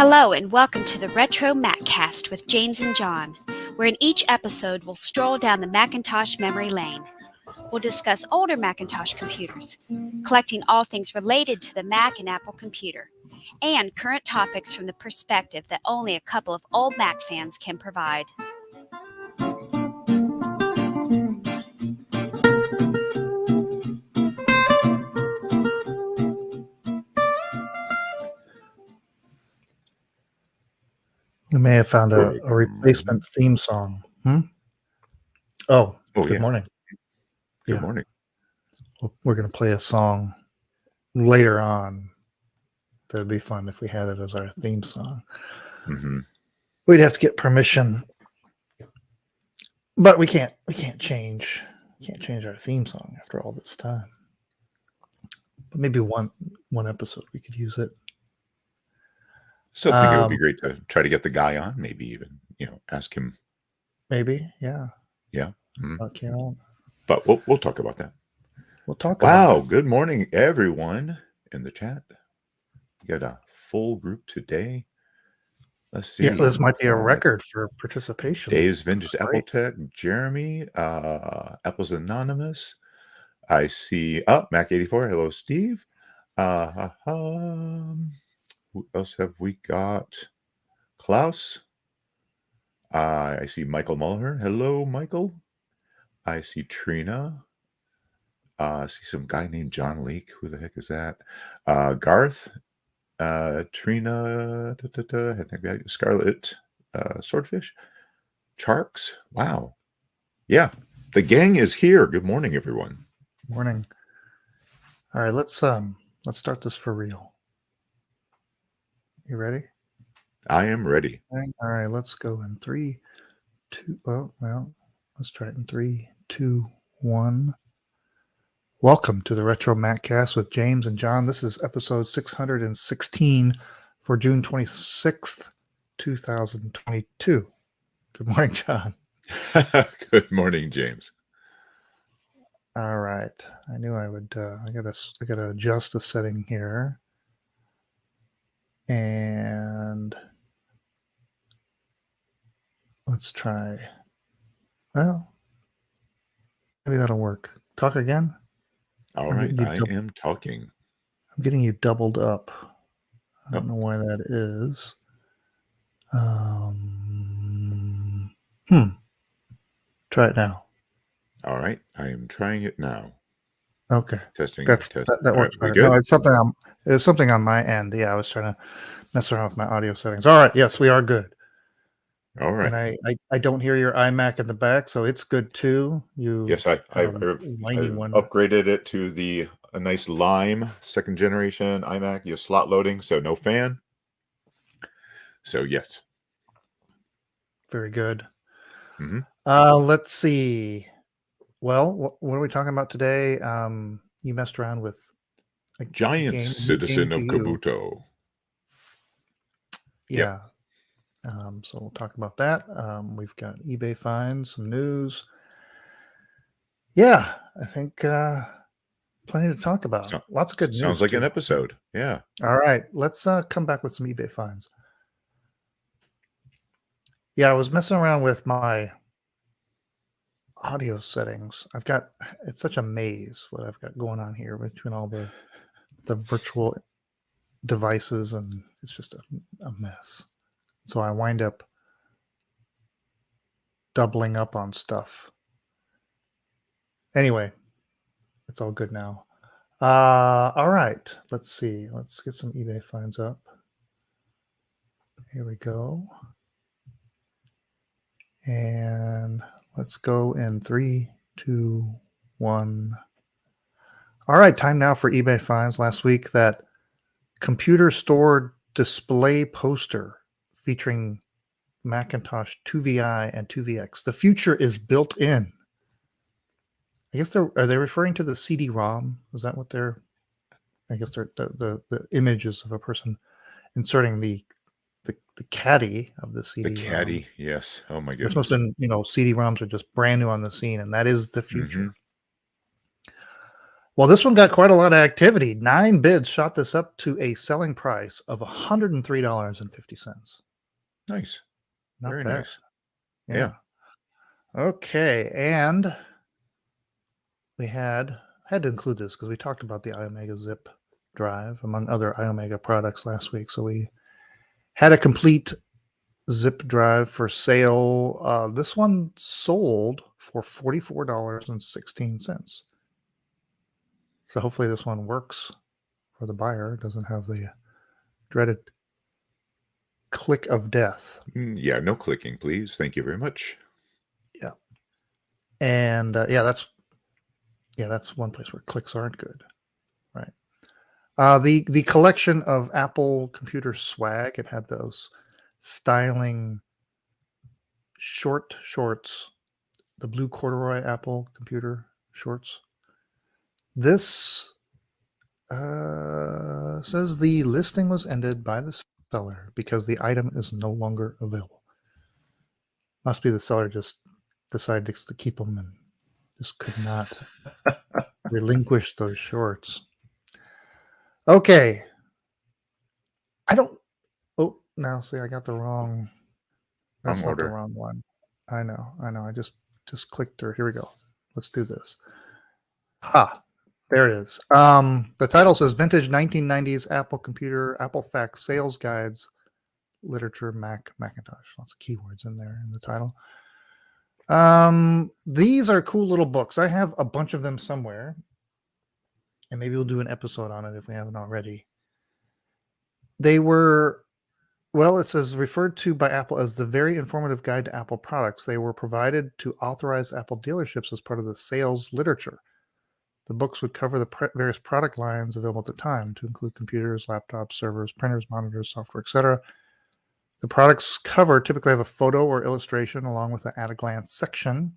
Hello and welcome to the RetroMacCast with James and John, where in each episode we'll stroll down the Macintosh memory lane. We'll discuss older Macintosh computers, collecting all things related to the Mac and Apple computer, and current topics from the perspective that only a couple of old Mac fans can provide. We may have found a replacement theme song. Good morning. Good morning. We're going to play a song later on. That'd be fun if we had it as our theme song. Mm-hmm. We'd have to get permission, but we can't change our theme song after all this time. But maybe one episode we could use it. Still think it would be great to try to get the guy on. Maybe even ask him. Maybe, yeah. Mm-hmm. But we'll talk about that. We'll talk. Wow! Good morning, everyone in the chat. We got a full group today. Let's see. Yeah, this might be a record for participation. Dave's Vintage Apple Tech, Jeremy, Apple's Anonymous. I see. Mac84. Hello, Steve. Who else have we got? Klaus. I see Michael Mulher. Hello, Michael. I see Trina. I see some guy named John Leake. Who the heck is that? Garth. Trina. I think I got Scarlet. Swordfish. Charks. Wow. Yeah. The gang is here. Good morning, everyone. Morning. All right, let's start this for real. You ready? I am ready. All right, let's go in 3, 2. Let's try it in 3, 2, 1. Welcome to the RetroMacCast with James and John. This is episode 616 for June 26th, 2022. Good morning, John. Good morning, James. All right. I knew I would. I gotta adjust the setting here. And let's try. Well, maybe that'll work. Talk again. All right, I am talking. I'm getting you doubled up. I don't know why that is. Try it now. All right, I am trying it now. Okay. Testing. That works better. No, it's something on my end. Yeah, I was trying to mess around with my audio settings. All right. Yes, we are good. All right. And I don't hear your iMac in the back, so it's good too. Yes, I've upgraded it to a nice Lime 2nd generation iMac. You slot loading, so no fan. So yes. Very good. Mm-hmm. Let's see. Well, what are we talking about today? You messed around with a giant citizen of Kabuto. Yeah. Yep. So we'll talk about that. We've got eBay finds, some news. Yeah, I think plenty to talk about. Lots of good news. Sounds like an episode. Yeah. All right. Let's come back with some eBay finds. Yeah, I was messing around with my audio settings. It's such a maze what I've got going on here between all the virtual devices, and it's just a mess. So I wind up doubling up on stuff. Anyway, it's all good now. All right, let's see. Let's get some eBay finds up. Here we go. And let's go in 3, 2, 1. All right, time now for eBay finds. Last week, that computer store display poster featuring Macintosh 2VI and 2VX. The future is built in. I guess are they referring to the CD-ROM? Is that what they're? I guess they're the images of a person inserting the caddy of the CD. The caddy, yes. Oh my goodness. This must have been, CD-ROMs are just brand new on the scene, and that is the future. Mm-hmm. Well, this one got quite a lot of activity. 9 bids shot this up to a selling price of $103.50. Nice. Not Very bad. nice. Yeah. Yeah. Okay, and we had to include this because we talked about the iOmega Zip drive among other iOmega products last week. So we had a complete zip drive for sale. This one sold for $44.16. So hopefully this one works for the buyer. It doesn't have the dreaded click of death. Yeah, no clicking, please. Thank you very much. Yeah. And that's one place where clicks aren't good. Right. The collection of Apple computer swag, it had those styling shorts, the blue corduroy Apple computer shorts. This says the listing was ended by the seller because the item is no longer available. Must be the seller just decided to keep them and just could not relinquish those shorts. Okay. I don't. Oh, now see, I got the wrong. That's Wrong not the order. wrong one. I know. I just clicked through. Here we go. Let's do this. Ha. There it is. The title says Vintage 1990s Apple Computer, Apple Fax Sales Guides, Literature, Macintosh. Lots of keywords in there in the title. These are cool little books. I have a bunch of them somewhere, and maybe we'll do an episode on it if we haven't already. They were, well, it says referred to by Apple as the very informative guide to Apple products. They were provided to authorized Apple dealerships as part of the sales literature. The books would cover the various product lines available at the time, to include computers, laptops, servers, printers, monitors, software, etc. The products cover typically have a photo or illustration along with an at-a-glance section.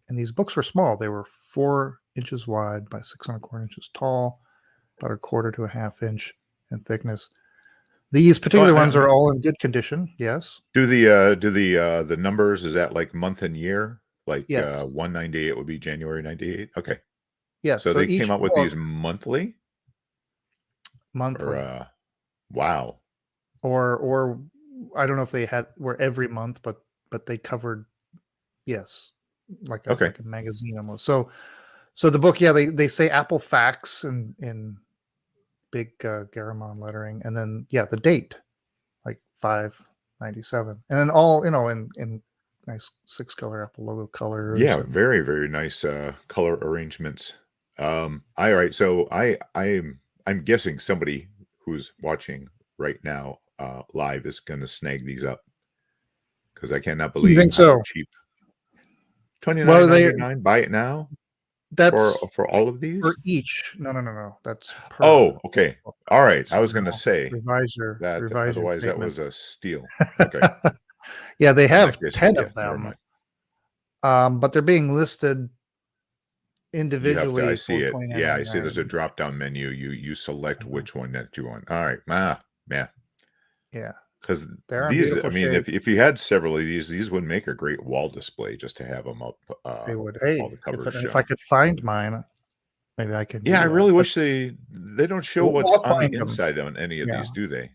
And these books were small. They were 4 inches wide by 6¼ inches tall, about 1/4 to 1/2 inch in thickness. These particular ones are all in good condition. Yes. Do the numbers, is that like month and year? Like Yes. 198 would be January 98. Okay. Yes. So they each came out with book, these monthly? monthly, Or wow. or I don't know if they were every month, but they covered, yes, like a Okay. magazine almost. So the book, yeah, they say Apple Facts in big Garamond lettering, and then the date, like 5/97, and then all in nice 6-color Apple logo colors. Yeah, and very, very nice color arrangements. All right, so I'm guessing somebody who's watching right now live is going to snag these up because I cannot You believe think how so? cheap. Well, $29.99. Buy it now that's for all of these. for each. No. That's per. Oh, okay. book. All right. I So was going to say revise your that otherwise that statement. was a steal. Okay. Yeah, they In have that case, 10 yeah, of never them, mind. but they're being listed I individually see for it. Yeah, I see there's a $29.99. drop down menu. You select Mhm. which one that you want. All right. Yeah. Yeah, Because they're in these, I beautiful mean, shape. if you had several of these would make a great wall display just to have them up, They would. all Hey, the covers if I shown. could find mine, maybe I can Yeah, I do that. really But wish they don't show what's I'll on the find them. inside on any of Yeah, these, do they?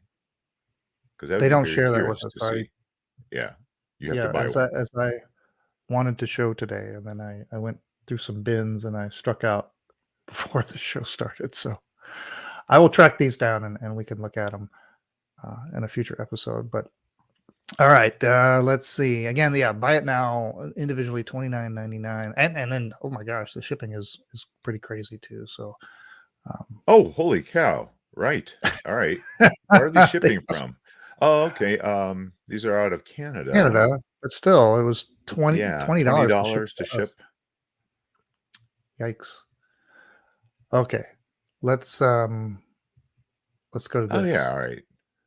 Because I would they be don't very share that with curious us. to see. Yeah, you have to Yeah, buy one. as I wanted to show today, and then I went through some bins and I struck out before the show started. So I will track these down and we can look at them in a future episode. But all right, let's see. Again, buy it now individually, $29.99, and then oh my gosh, the shipping is pretty crazy too. So Oh, holy cow! Right. All right. Where are these they shipping must- from? Oh, okay. These are out of Canada. Canada, but still, it was Yeah, $20 $20 to to us. ship. Yikes. Okay, let's go to Oh this. yeah, all right.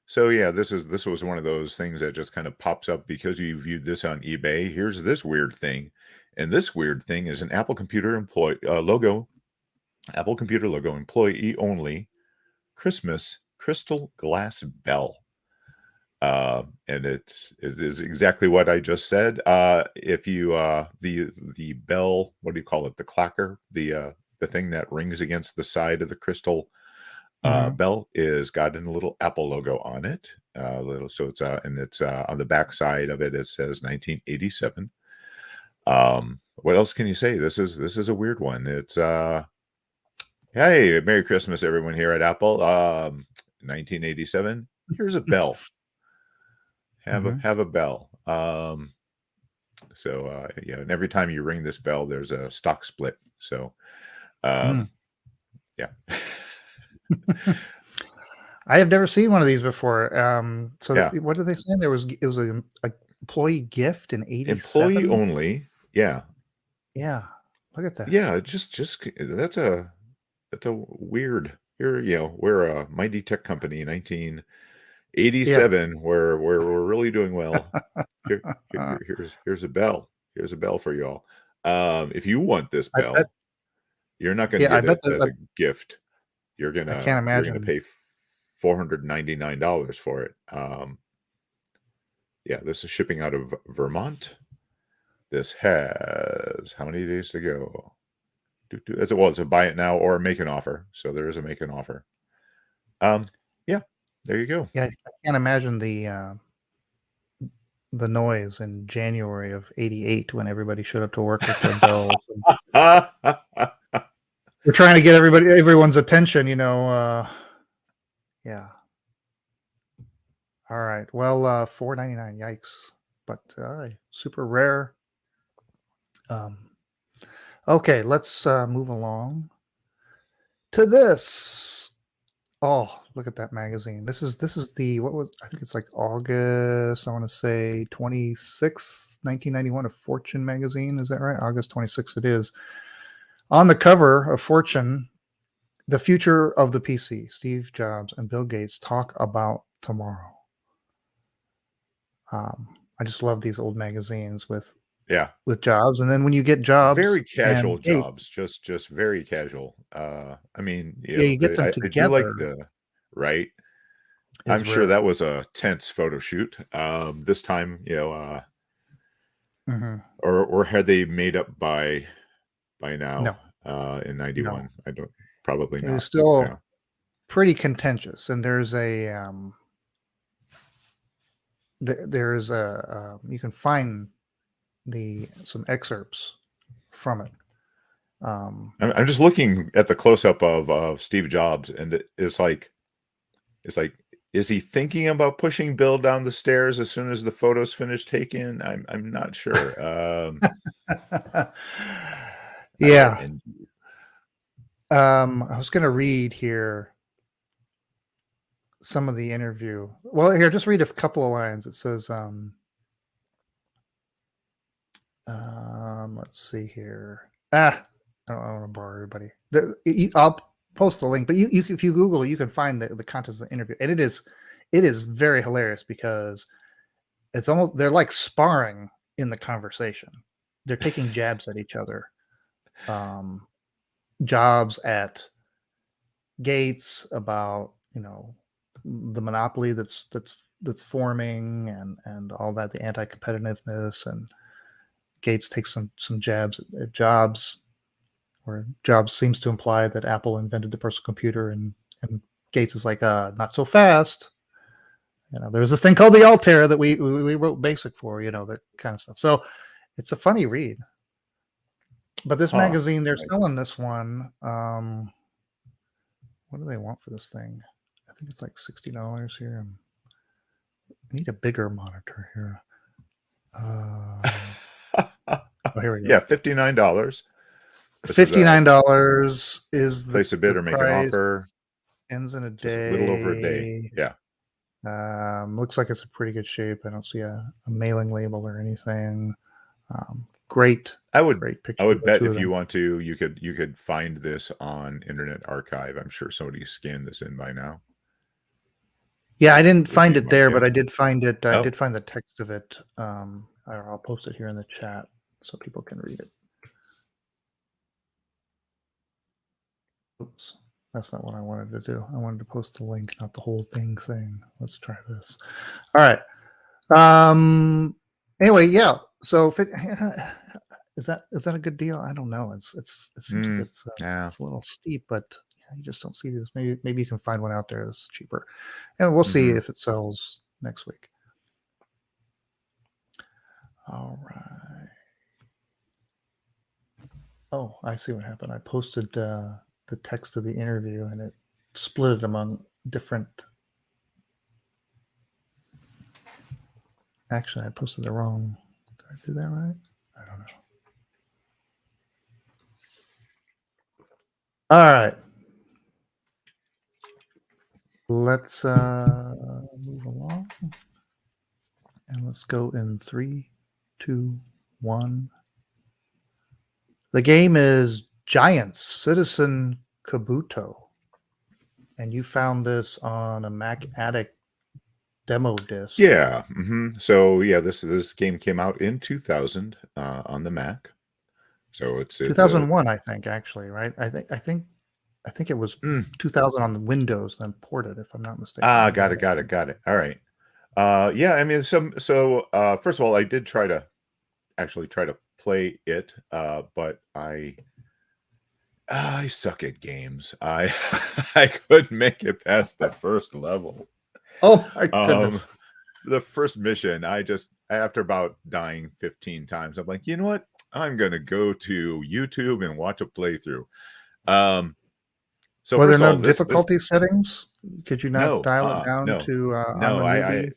So yeah, this was one of those things that just kind of pops up because you viewed this on eBay. Here's this weird thing, and this weird thing is an Apple Computer logo, Apple Computer logo, employee only, Christmas crystal glass bell. And it is exactly what I just said. If you the bell, what do you call it? The clacker, the the thing that rings against the side of the crystal Mhm. bell is got a little Apple logo on it. So it's and it's on the back side of it. It says 1987. What else can you say? This is a weird one. It's hey, Merry Christmas, everyone here at Apple. 1987. Here's a bell. Have a bell. So yeah, and every time you ring this bell, there's a stock split. So yeah. I have never seen one of these before. So Yeah. what did they say? It was an employee gift in '87. Employee only. Yeah. Yeah, look at that. Yeah, just that's a weird. Here, we're a mighty tech company, 1987, where we're really doing well. Here's a bell. Here's a bell for y'all. If you want this I bell, bet. you're not going to Yeah, I get bet it as a gift. You're I can't gonna imagine. pay $499 for it. Yeah, this is shipping out of Vermont. This has how many days to go? It's a buy it now or make an offer. So there is a make an offer. Yeah, there you go. Yeah, I can't imagine the noise in January of '88 when everybody showed up to work with their bells. We're trying to get everyone's attention, Yeah. All right. Well, $4.99. Yikes! But all right, super rare. Okay, let's move along to this. Oh, look at that magazine. This is the I think it's like August, I want to say 26th, 1991 of Fortune magazine. Is that right? August 26th it is. On the cover of Fortune, the future of the PC, Steve Jobs and Bill Gates talk about tomorrow. I just love these old magazines with Jobs, and then when you get Jobs, very casual and Gates, Jobs, just very casual. I mean, you get them I do like together. Right. Is I'm sure rare. that was a tense photo shoot. This time, or had they made up by now? No. In '91, I don't probably It not. was still Yeah. pretty contentious, and there's you can find some excerpts from it. I'm just looking at the close up of Steve Jobs, and it's like, is he thinking about pushing Bill down the stairs as soon as the photo's finished taken? I'm not sure. Yeah. I was going to read here some of the interview. Well, here, just read a couple of lines. It says, let's see here. I don't want to bore everybody. I'll post the link, but if you Google, you can find the contents of the interview, and it is very hilarious because it's almost, they're like sparring in the conversation. They're taking jabs at each other. Jobs at Gates about the monopoly that's forming and all that, the anti-competitiveness, and Gates takes some jabs at Jobs, where Jobs seems to imply that Apple invented the personal computer, and Gates is like, not so fast. There's this thing called the Altair that we wrote BASIC for, that kind of stuff. So it's a funny read. But this magazine, they're selling this one. What do they want for this thing? I think it's like $60 here. I need a bigger monitor here. Here we go. Yeah, $59. $59 is the place a bid or make an offer. Ends in a day. Just a little over a day. Yeah. Looks like it's in pretty good shape. I don't see a mailing label or anything. Great. Great picture. I would bet if you want to, you could find this on Internet Archive. I'm sure somebody scanned this in by now. Yeah, I didn't find it there, but I did find it. I did find the text of it. I'll post it here in the chat so people can read it. Oops, that's not what I wanted to do. I wanted to post the link, not the whole thing. Let's try this. All right. Anyway, yeah. So is that a good deal? I don't know. It seems like Yeah. it's a little steep, but you just don't see this. Maybe you can find one out there that's cheaper, and we'll see if it sells next week. All right. Oh, I see what happened. I posted the text of the interview, and it split it among different. Actually, I posted the wrong. Did I do that right? I don't know. All right. Let's move along. And let's go in 3, 2, 1. The game is Giants Citizen Kabuto. And you found this on a Mac Addict demo disc. Yeah. So yeah, this game came out in 2000 on the Mac. So it's 2001, I think, actually, right? I think it was 2000 on the Windows, then ported, if I'm not mistaken. Got it. All right. Yeah, I mean, so first of all, I did try to play it, but I suck at games. I couldn't make it past the first level. Oh my goodness. The first mission, after about dying 15 times, I'm like, you know what? I'm gonna go to YouTube and watch a playthrough. So were there no all, difficulty settings? Could you not dial it down no, to no, I'm a newbie?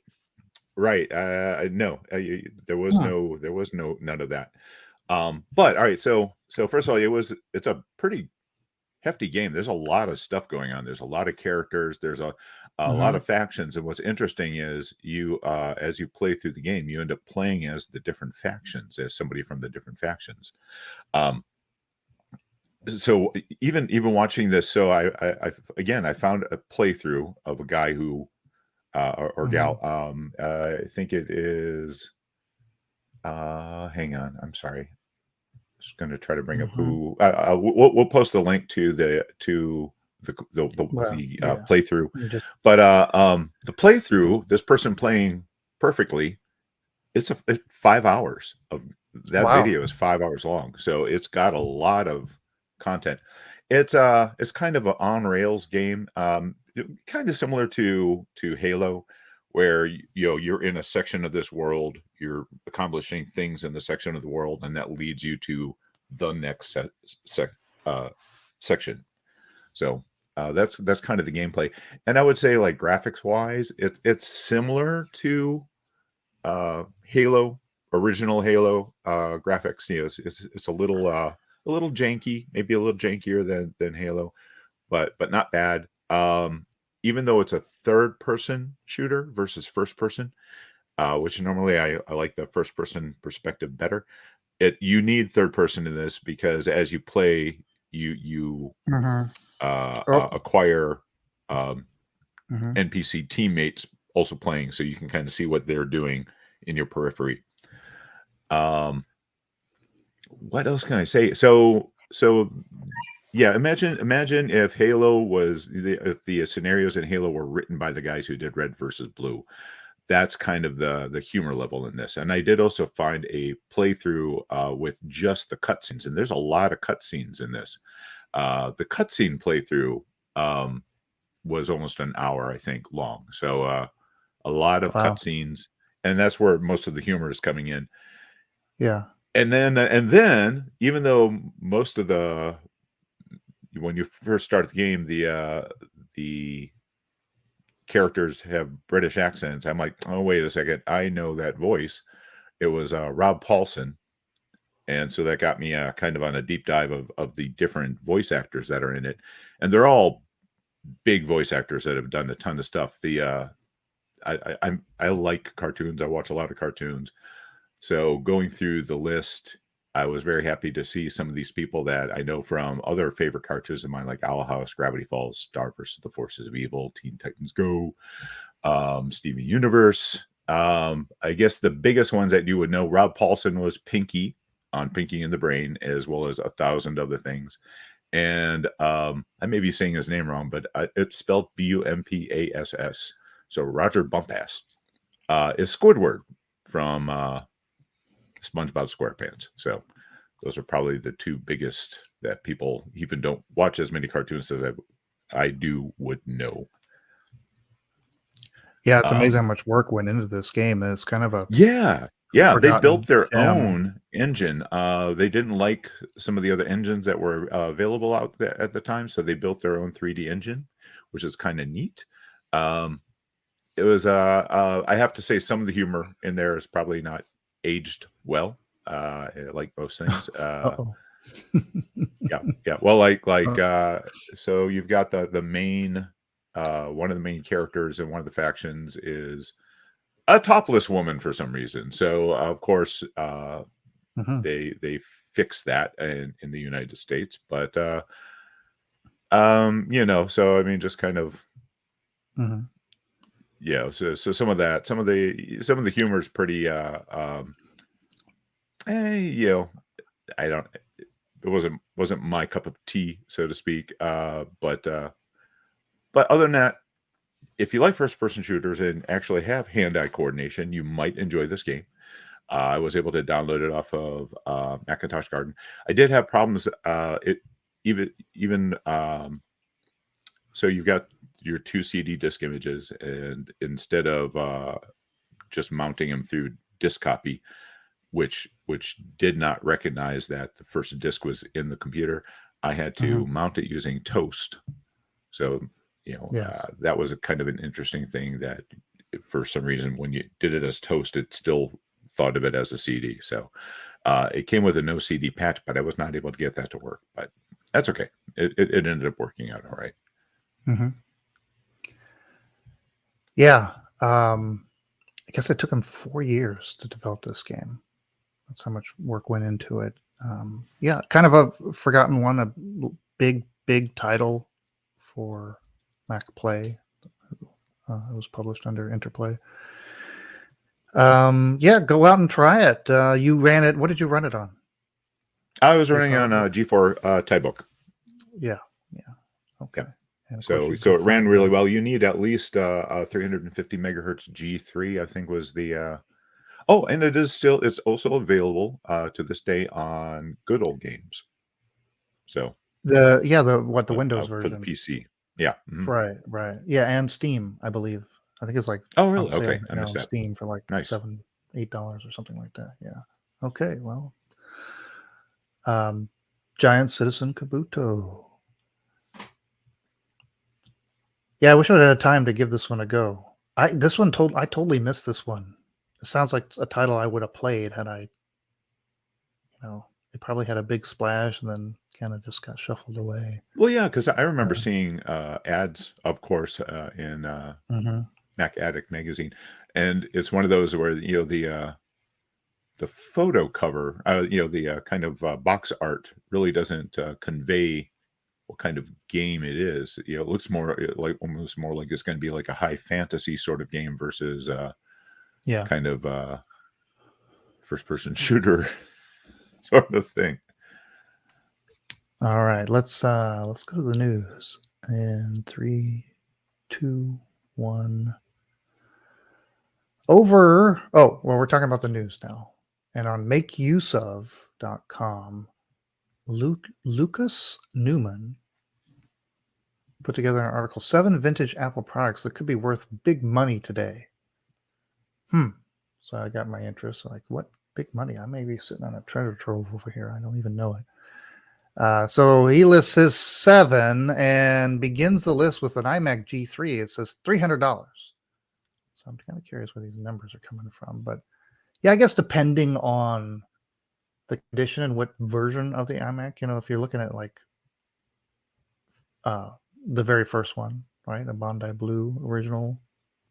Right. No, there was none of that. But all right. So first of all, it's a pretty hefty game. There's a lot of stuff going on. There's a lot of characters. There's a lot of factions. And what's interesting is you, as you play through the game, you end up playing as the different factions, as somebody from the different factions. So even watching this, so I found a playthrough of a guy who, or gal. I think it is. Hang on. I'm sorry. Just going to try to bring up who. We'll post the link to the playthrough. But the playthrough, this person playing perfectly, it's 5 hours of that video is 5 hours long. So it's got a lot of content. It's kind of an on rails game. Kind of similar to Halo, where you're in a section of this world, you're accomplishing things in the section of the world, and that leads you to the next section. So that's kind of the gameplay. And I would say, like, graphics wise, it's similar to Halo, original Halo graphics. It's a little janky, maybe a little jankier than Halo, but not bad. Even though it's a third-person shooter versus first-person, which normally I like the first-person perspective better. You need third-person in this because as you play, you acquire NPC teammates also playing, so you can kind of see what they're doing in your periphery. What else can I say? So yeah, imagine if Halo was if the scenarios in Halo were written by the guys who did Red versus Blue. That's kind of the humor level in this. And I did also find a playthrough with just the cutscenes, and there's a lot of cutscenes in this. The cutscene playthrough was almost an hour, I think, long. So a lot of cutscenes, and that's where most of the humor is coming in. Yeah. And then, even though most of when you first start the game, the characters have British accents, I'm like, oh, wait a second, I know that voice. It was Rob Paulson, and so that got me kind of on a deep dive of the different voice actors that are in it, and they're all big voice actors that have done a ton of stuff. I like cartoons. I watch a lot of cartoons. So going through the list, I was very happy to see some of these people that I know from other favorite cartoons of mine, like Owl House, Gravity Falls, Star vs. the Forces of Evil, Teen Titans Go, Steven Universe. I guess the biggest ones that you would know, Rob Paulson was Pinky on Pinky and the Brain, as well as 1,000 other things. And I may be saying his name wrong, but it's spelled Bumpass. So Roger Bumpass is Squidward from SpongeBob SquarePants. So Those are probably the two biggest that people even don't watch as many cartoons as I do would know. Yeah, it's amazing how much work went into this game. It's kind of a Yeah, they built forgotten their gem. own engine. They didn't like some of the other engines that were available out there at the time, so they built their own 3D engine, which is kind of neat. It was I have to say some of the humor in there is probably not aged well, like most things. Uh-oh. Yeah. Well, so you've got the main one of the main characters in one of the factions is a topless woman for some reason. So of course Mhm. they fixed that in the United States, but so I mean, just kind of Mhm. so some of the humor is pretty I don't it wasn't my cup of tea, so to speak. But other than that, if you like first-person shooters and actually have hand-eye coordination, you might enjoy this game. I was able to download it off of Macintosh Garden. I did have problems. It even so you've got your 2 CD disc images, and instead of just mounting them through disk copy, which did not recognize that the first disc was in the computer, I had to mount it using Toast. So Yes. that was a kind of an interesting thing that for some reason when you did it as Toast, it still thought of it as a CD. So it came with a no CD patch, but I was not able to get that to work. But that's okay. It ended up working out all right. Mm-hmm. Yeah. I guess it took them 4 years to develop this game. That's how much work went into it. Yeah, kind of a forgotten one, a big title for Mac Play. It was published under Interplay. Yeah, go out and try it. You ran it. What did you run it on? I was running on G4 Tybook. Yeah. Okay. Yeah. And So it ran really well. You need at least 350 megahertz G3, I think was the. Oh, and it's also available to this day on Good Old Games. So the Windows for version the PC. Yeah. Right. Yeah, and Steam, I believe. I think it's like oh really? on sale Okay, I now missed on that. Steam for like Nice. $7-8 or something like that. Yeah. Okay. Well, Giant Citizen Kabuto. Yeah, I wish I had time to give this one a go. I totally missed this one. It sounds like a title I would have played had I, it probably had a big splash and then kind of just got shuffled away. Well, yeah, because I remember seeing ads, of course, in Mac Addict magazine, and it's one of those where the photo cover, the kind of box art really doesn't convey what kind of game it is. It looks more like almost more like it's going to be like a high fantasy sort of game versus kind of first person shooter sort of thing. All right, let's go to the news. And 3, 2, 1. We're talking about the news now. And on makeuseof.com, Lucas Newman put together an article, 7 vintage Apple products that could be worth big money today. So I got my interest. Like, what big money? I may be sitting on a treasure trove over here. I don't even know it. So he lists his 7 and begins the list with an iMac G3. It says $300. So I'm kind of curious where these numbers are coming from. But yeah, I guess depending on the condition and what version of the iMac, if you're looking at like the very first one, right? A Bondi Blue original,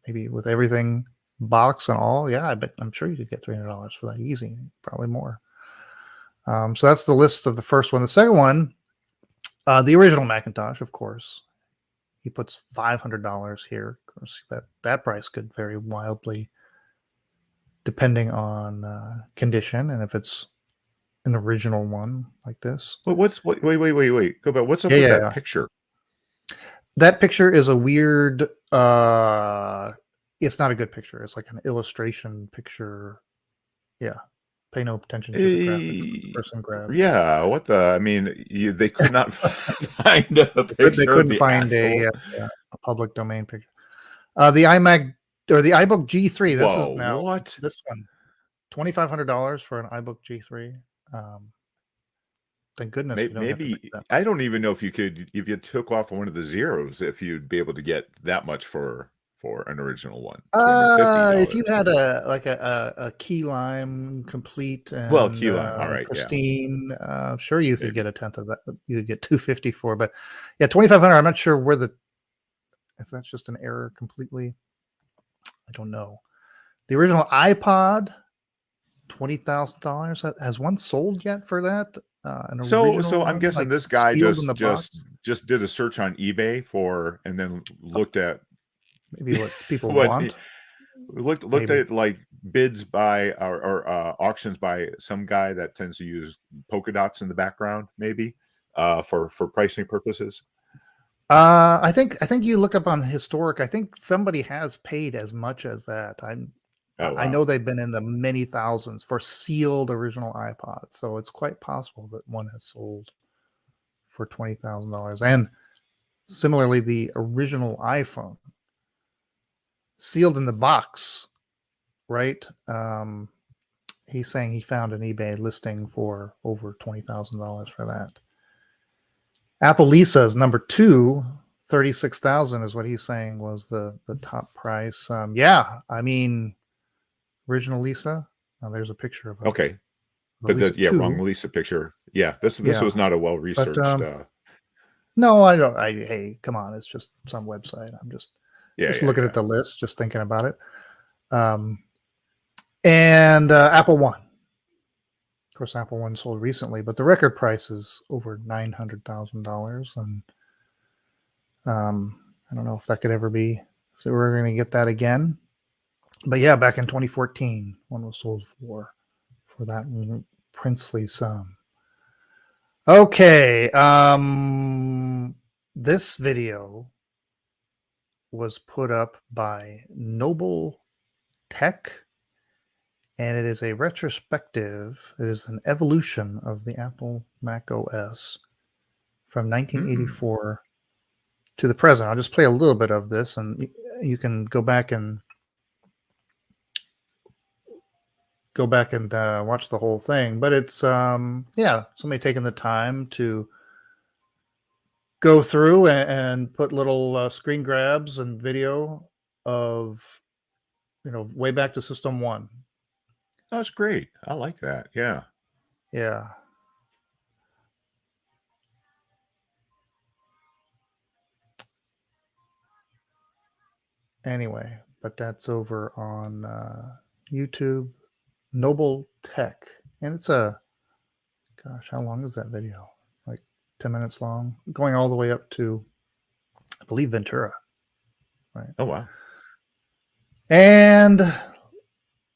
maybe with everything, box and all. Yeah, I'm sure you could get $300 for that easy, probably more. So that's the list of the first one. The second one, the original Macintosh, of course. He puts $500 here. Of course, that price could vary wildly depending on condition and if it's an original one like this. Wait. Go back. What's up with that picture? That picture is a weird. It's not a good picture. It's like an illustration picture. Yeah, pay no attention to the graphics. The person grabbed. Yeah, what the? I mean, they could not find a They picture of couldn't the find actual. a public domain picture. The iMac or the iBook G3. This is Whoa, now what? this one, $2,500 for an iBook G3. Thank goodness we don't have to pay Maybe that. I don't even know if you took off one of the zeros, if you'd be able to get that much for an original one. If you had a key lime complete and key lime, all right, pristine, sure you could get a tenth of that. You could get $250 for, but yeah, $2,500. I'm not sure if that's just an error completely. I don't know. The original iPod, $20,000. Has one sold yet for that? So I'm guessing this guy just did a search on eBay and then looked at maybe what people want. Looked at like bids by or auctions by some guy that tends to use polka dots in the background, maybe for pricing purposes. I think you look up on historic. I think somebody has paid as much as that. I know they've been in the many thousands for sealed original iPods, so it's quite possible that one has sold for $20,000. And similarly, the original iPhone, sealed in the box, right? He's saying he found an eBay listing for over $20,000 for that. Apple Lisa's number 2, $36,000 is what he's saying was the top price. Yeah, I mean, original Lisa. Now there's a picture of it. Okay, but wrong Lisa picture. Yeah, this was not a well researched. No, I don't. Hey, come on, it's just some website. I'm just looking at the list, just thinking about it. And Apple One. Of course, Apple One sold recently, but the record price is over $900,000, and I don't know if that could ever be. If they were going to get that again. But yeah, back in 2014, one was sold for that princely sum. Okay, this video was put up by Noble Tech, and it is a retrospective. It is an evolution of the Apple Mac OS from 1984 to the present. I'll just play a little bit of this, and you can go back and watch the whole thing. But it's somebody taking the time to go through and put little screen grabs and video of way back to System 1. That's great. I like that. Yeah. Anyway, but that's over on YouTube. Noble Tech, and it's how long is that video? Like 10 minutes long, going all the way up to, I believe, Ventura, right? Oh wow. And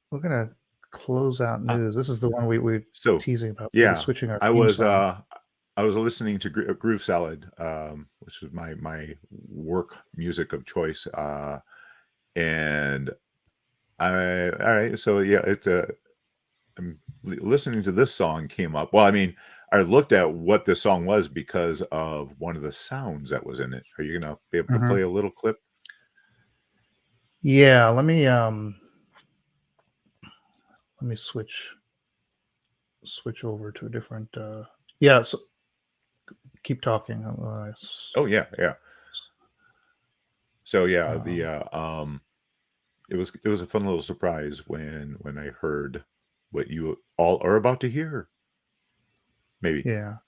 we're gonna close out news. This is the one we were teasing about. Yeah, switching our I was listening to Groove Salad, which is my work music of choice, and all right, so yeah, it's I'm listening to this song came up. Well, I mean, I looked at what this song was because of one of the sounds that was in it. Are you gonna be able to play a little clip? Yeah, let me switch over to a different. So keep talking. Oh yeah. So yeah, it was a fun little surprise when I heard what you all are about to hear. Maybe. Trying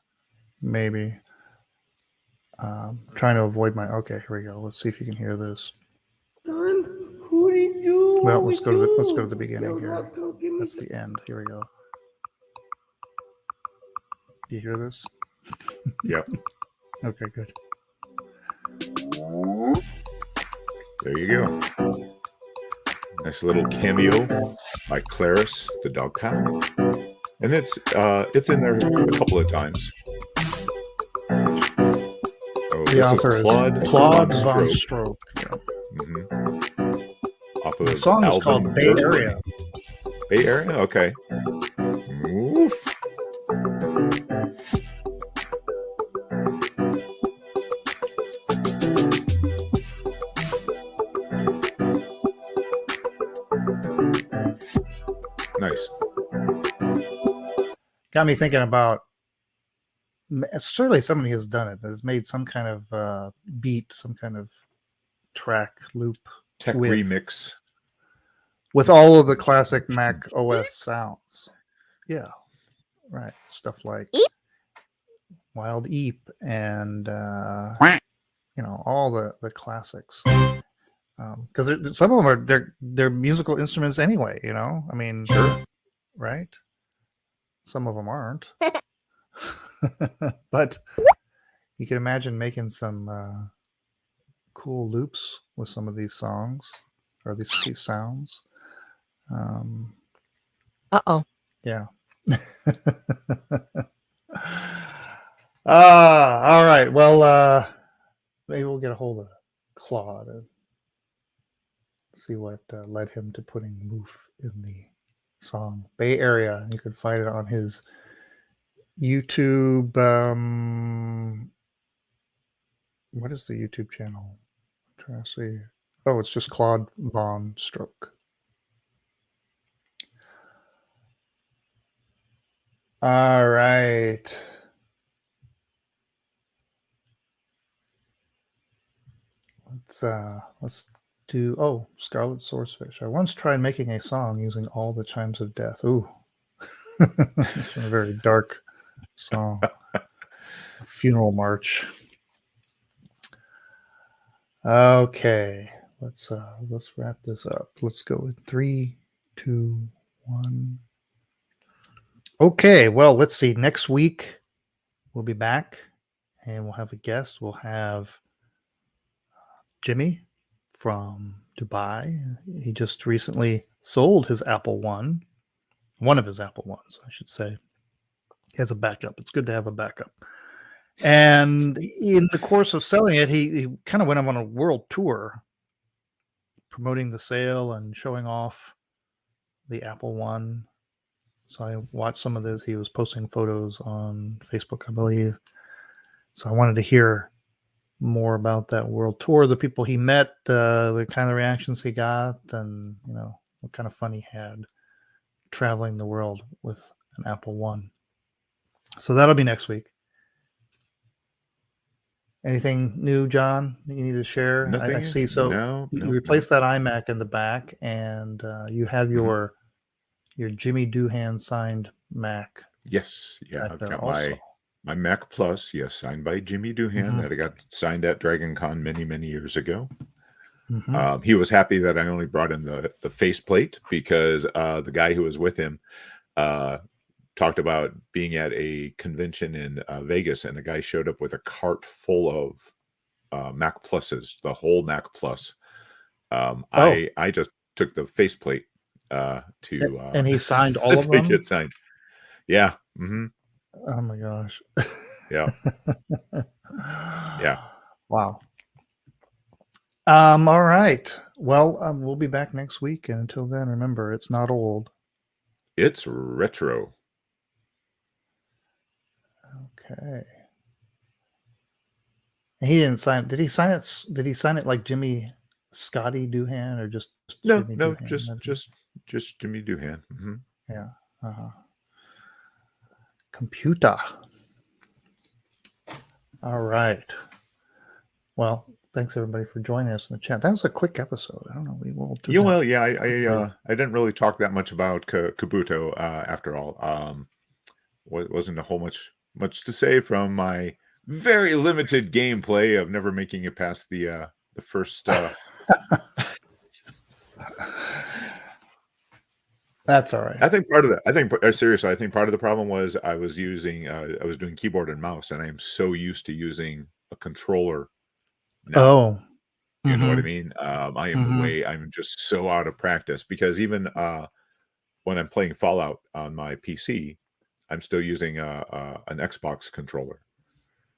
to avoid okay, here we go. Let's see if you can hear this. Son, what do you do? Well, let's go to the beginning here. That's the end. Here we go. Do you hear this? Yep. Okay, good. There you go. Nice little cameo by Clarice, the dog cow, and it's in there a couple of times. The author is Claude von Stroke. Off of the song is called Bay Area. Bay Area, okay. nice. Got me thinking about, certainly somebody has done it, has made some kind of beat, some kind of track loop Tech with remix. with all of the classic Mac OS sounds. Yeah, right. Stuff like Wild Eep and all the classics. Because some of them are they're musical instruments anyway. I mean, Sure. right? Some of them aren't, but you can imagine making some cool loops with some of these songs or these sounds. Uh-oh. Yeah. All right. Well, maybe we'll get a hold of Claude and see what led him to putting Moof in the song. Bay Area. You can find it on his YouTube. What is the YouTube channel? I'm trying to see. Oh, it's just Claude Von Stroke. All right. Let's do Scarlet Swordfish. I once tried making a song using all the chimes of death. Ooh. It's a very dark song. A funeral march. Okay. Let's wrap this up. Let's go in 3, 2, 1. Okay, well, let's see. Next week we'll be back and we'll have a guest. We'll have Jimmy from Dubai. He just recently sold his Apple One of his Apple Ones, I should say. He has a backup. It's good to have a backup. And in the course of selling it, he kind of went on a world tour promoting the sale and showing off the Apple One. So I watched some of this. He was posting photos on Facebook, I believe. So I wanted to hear more about that world tour, the people he met, the kind of reactions he got, and what kind of fun he had traveling the world with an Apple One. So that'll be next week. Anything new, John, that you need to share? Nothing. I see. So No, you replaced that iMac in the back, and you have your Jimmy Doohan signed Mac. Yes. Yeah. I've got also. my Mac Plus, yes, signed by Jimmy Doohan that I got signed at Dragon Con many, many years ago. He was happy that I only brought in the faceplate because the guy who was with him talked about being at a convention in Vegas, and the guy showed up with a cart full of Mac Pluses, the whole Mac Plus. I just took the faceplate to and he signed all of them. Get signed. Yeah. Mm-hmm. Oh my gosh. Yeah. Yeah. Wow. All right. Well, we'll be back next week, and until then, remember, it's not old. It's retro. Okay. He didn't sign. Did he sign it? Did he sign it like Jimmy Scotty Doohan, or just Jimmy Doohan? just Jimmy Doohan. Mm-hmm. Yeah. Computer. All right. Well, thanks everybody for joining us in the chat. That was a quick episode. I don't know. We will do. Well, yeah. I didn't really talk that much about Kabuto after all. Wasn't a whole much to say from my very limited gameplay of never making it past the first. That's all right. I think part of that. Seriously, I think part of the problem was I was doing keyboard and mouse, and I am so used to using a controller. Now. You know what I mean? I'm just so out of practice because even when I'm playing Fallout on my PC, I'm still using an Xbox controller.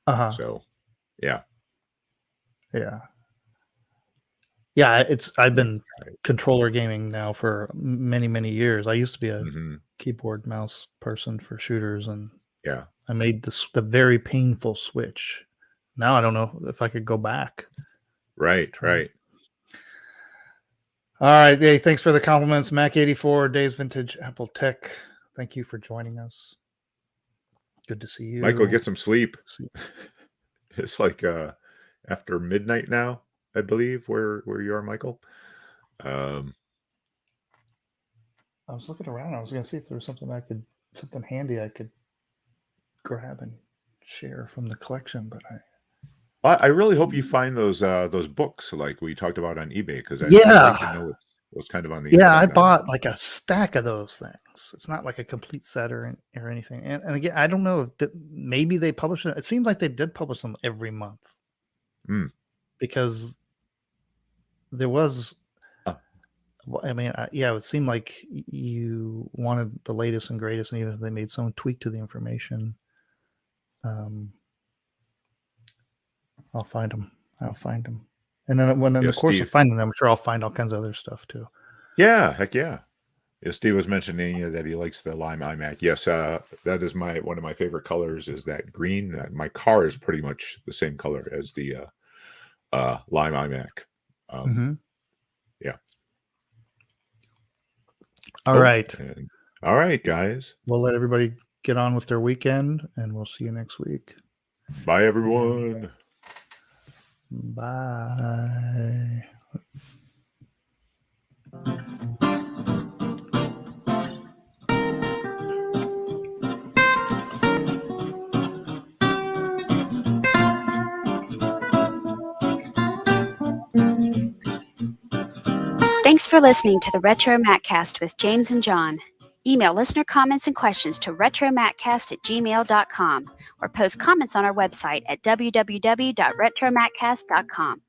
So, yeah. I've been controller gaming now for many, many years. I used to be a keyboard mouse person for shooters, and I made the very painful switch. Now I don't know if I could go back. Right. All right. Hey, thanks for the compliments, Mac84, Days Vintage Apple Tech. Thank you for joining us. Good to see you. Michael, get some sleep. It's like after midnight now, I believe, where you are, Michael. I was looking around. I was going to see if there was something handy I could grab and share from the collection, but I really hope you find those books like we talked about on eBay, because I'd like to know what's kind of on the I inside. bought like a stack of those things. It's not like a complete set or anything. And again, I don't know if maybe they publish it. It seems like they did publish them every month because there was. I mean, it would seem like you wanted the latest and greatest, and even if they made some tweak to the information, I'll find them. And then when in the course of finding them, I'm sure I'll find all kinds of other stuff too. Yeah, heck yeah. Steve was mentioning that he likes the lime iMac. Yes, that is one of my favorite colors is that green. My car is pretty much the same color as the lime iMac. Yeah. All right. All right, guys. We'll let everybody get on with their weekend, and we'll see you next week. Bye, everyone. Bye. Thanks for listening to the RetroMacCast with James and John. Email listener comments and questions to retromaccast@gmail.com or post comments on our website at www.retromaccast.com.